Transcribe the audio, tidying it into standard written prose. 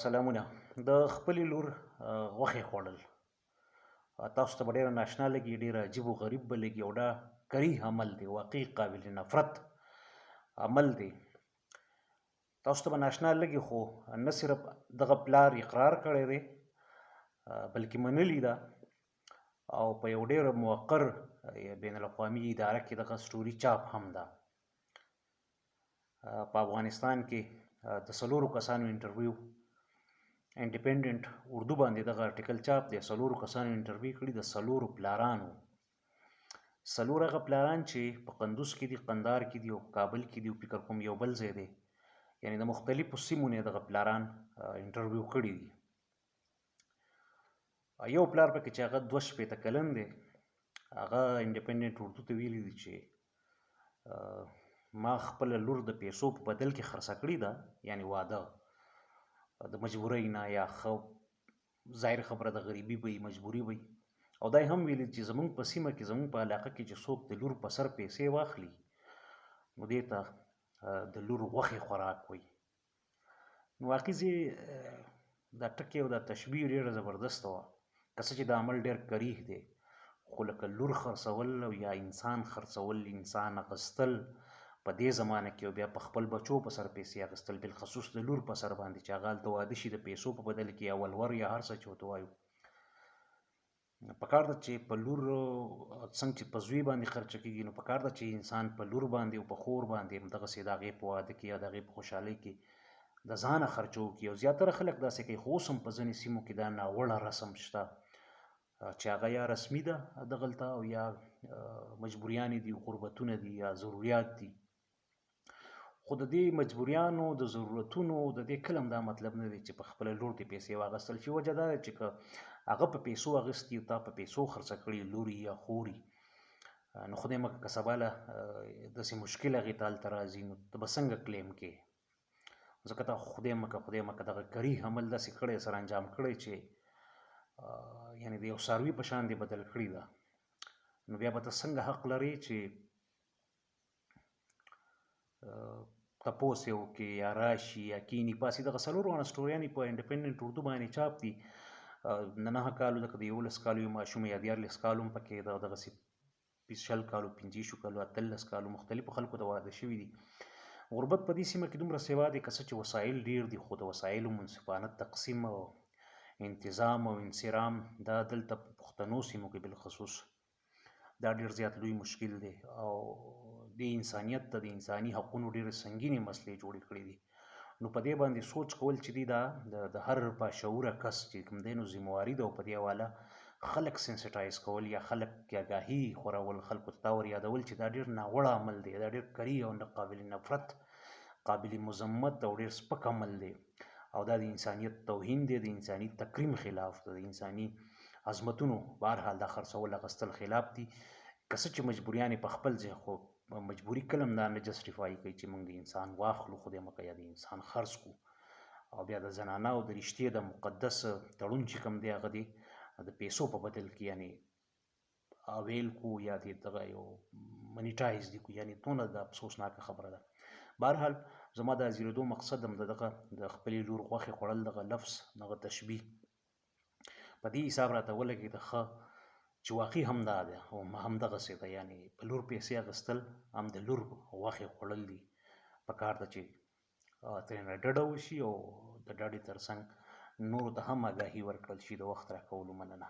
سلامونه. د خپلې لور غوښې خوړل تاسو ته به ډېره ناشنا لګي، ډېر عجیب و غریب به لګي او دا کریه عمل دی، واقعي قابل نفرت عمل دی. تاسو ته به ناشنا لګي خو نه صرف دغه پلار اقرار کړی دی بلکې منلي ده او په یو ډېر موقر بین الاقوامي اداره کې دغه سټوري چاپ هم ده. په افغانستان کې د 4 کسانو انټرویو انډیپندنت اردو باندې دغه آرټیکل چاپ دی. 4 کسانو انټرویو کړي د 4 پلارانو، 4 هغه پلاران چې په قندوز کې دي، قندار کې دي او کابل کې دي او فکر کوم یو بل ځای دی، یعنی د مختلفو سیمو نه دغه پلاران انټرویو کړي دي. یو پلار پکې چې هغه 2 کلن دی، هغه انډیپندنت اردو ته ویلي دي چې ما خپل لور د پیسو په بدل کې خرڅه کړې ده، یعنی واده د مجبورۍ نه، یا ظاهر خبره د غریبي وي، مجبوري وي. او دا هم ویلي چې زمونږ په سیمه کې، زمونږ په علاقه کې چې څوک د لور په سر پیسې واخلي نو دې ته د لور غوښې خوراک وي. نو واقعي دا ټکي او دا تشبیه ډېره زبردسته وه، که څه چې دا عمل ډېر کریح دی، خو لکه لور خرڅول او یا انسان خرڅول، انسان اخیستل په دې زمانه کې او بیا په خپل بچو په سر پیسې اخیستل، بالخصوص د لور په سر باندې چې هغه هلته واده شي د پیسو په بدل کې، یا ولور یا هر څه چې ورته وایو. پکار ده چې په لور څنګه چې په زوی باندې خرچه کېږي، نو پکار ده چې انسان په لور باندې او په خور باندې همدغسې د هغې په واده کې یا د هغې په خوشحالۍ کې د ځانه خرچه وکړي. او زیاتره خلک داسې کوي، خو اوس هم په ځینې سیمو کې دا ناوړه رسم شته چې هغه یا رسمي ده دغلته او یا مجبوریانې دي، غربتونه دي یا ضروریات دي. خو د دې مجبوریانو د ضرورتونو د دې کله هم دا مطلب نه دی چې په خپله لور دې پیسې واخیستل شي. وجه دا ده چې که هغه په پیسو اخیستي او تا په پیسو خرڅه کړي، لوري یا خوري، نو خدای مکړه که سبا له داسې مشکل هغې ته هلته راځي نو ته به څنګه کلیم کې؟ ځکه تا خدای مکړه دغه کریح عمل داسې کړی سره انجام کړی چې یعنې د یو څاروي په شان دې بدل کړي ده. نو بیا به ته څنګه حق لرې چې تپوس یې وکړي یا راشي یا کیني پاسي. دغه 4 سټوریانې په انډیپندنټ اردو باندې چاپ دي. د 9 کالو لکه د 11 کالو یو ماشوم یا 14 کالو هم پکې دغسې 20 کالو 15 کالو 18 کالو مختلفو خلکو ته واده شوي دي. غربت په دې سیمه کې دومره سوا دی، که څه چې وسایل ډېر دي، خو د وسایلو منصفانه تقسیم او انتظام او انصرام دا دلته په پښتنو سیمو کې بالخصوص دا ډېر زیات لوی مشکل دی او د انسانیت ته د انساني حقونو ډېرې سنګینې مسلې جوړې کړې دي. نو په دې باندې سوچ کول چې دی دا د هر باشعوره کس چې کوم دی نو ذمهواري ده، او په دې حواله خلک سینسټایز کول یا خلک آګاهي خورول، خلکو ته دا ور یادول چې دا ډېر ناوړه عمل دی، دا ډېر کریه او قابل نفرت، قابل مذمت او ډېر سپک عمل دی او دا د انسانیت توهین دی، د انساني تکریم خلاف ده، د انساني عظمتونو بهرحال دا خرڅول اخیستل خلاف دي. که څه چې مجبوریانې په خپل ځای، خو مجبوري کله هم دا نه جسټیفای کوي چې موږ د انسان واخلو، خدای مکړه یا د انسان خرڅ کړو. او بیا د زنانه او د رشتې د مقدس تړون چې کوم دی هغه دی د پیسو په بدل کې یعنې اویل کو یا دغه یو منیټایز دي کو، یعنې دونه د افسوسناکه خبره ده. بهرحال زما د حاضرېدو مقصد هم د خپلې لور غوښې خوړل دغه لفظ دغه تشبیه په دې حساب راته ولګېده ښه چې واقعي همدا ده او همدغسې ده، یعنې په لور پیسې اخیستل هم د لور غوښې خوړل دي. پکار ده چې ترېنه ډډه وشي او د ډډې تر څنګ نورو ته هم آګاهي ورکړل شي. د وخت راکولو مننه.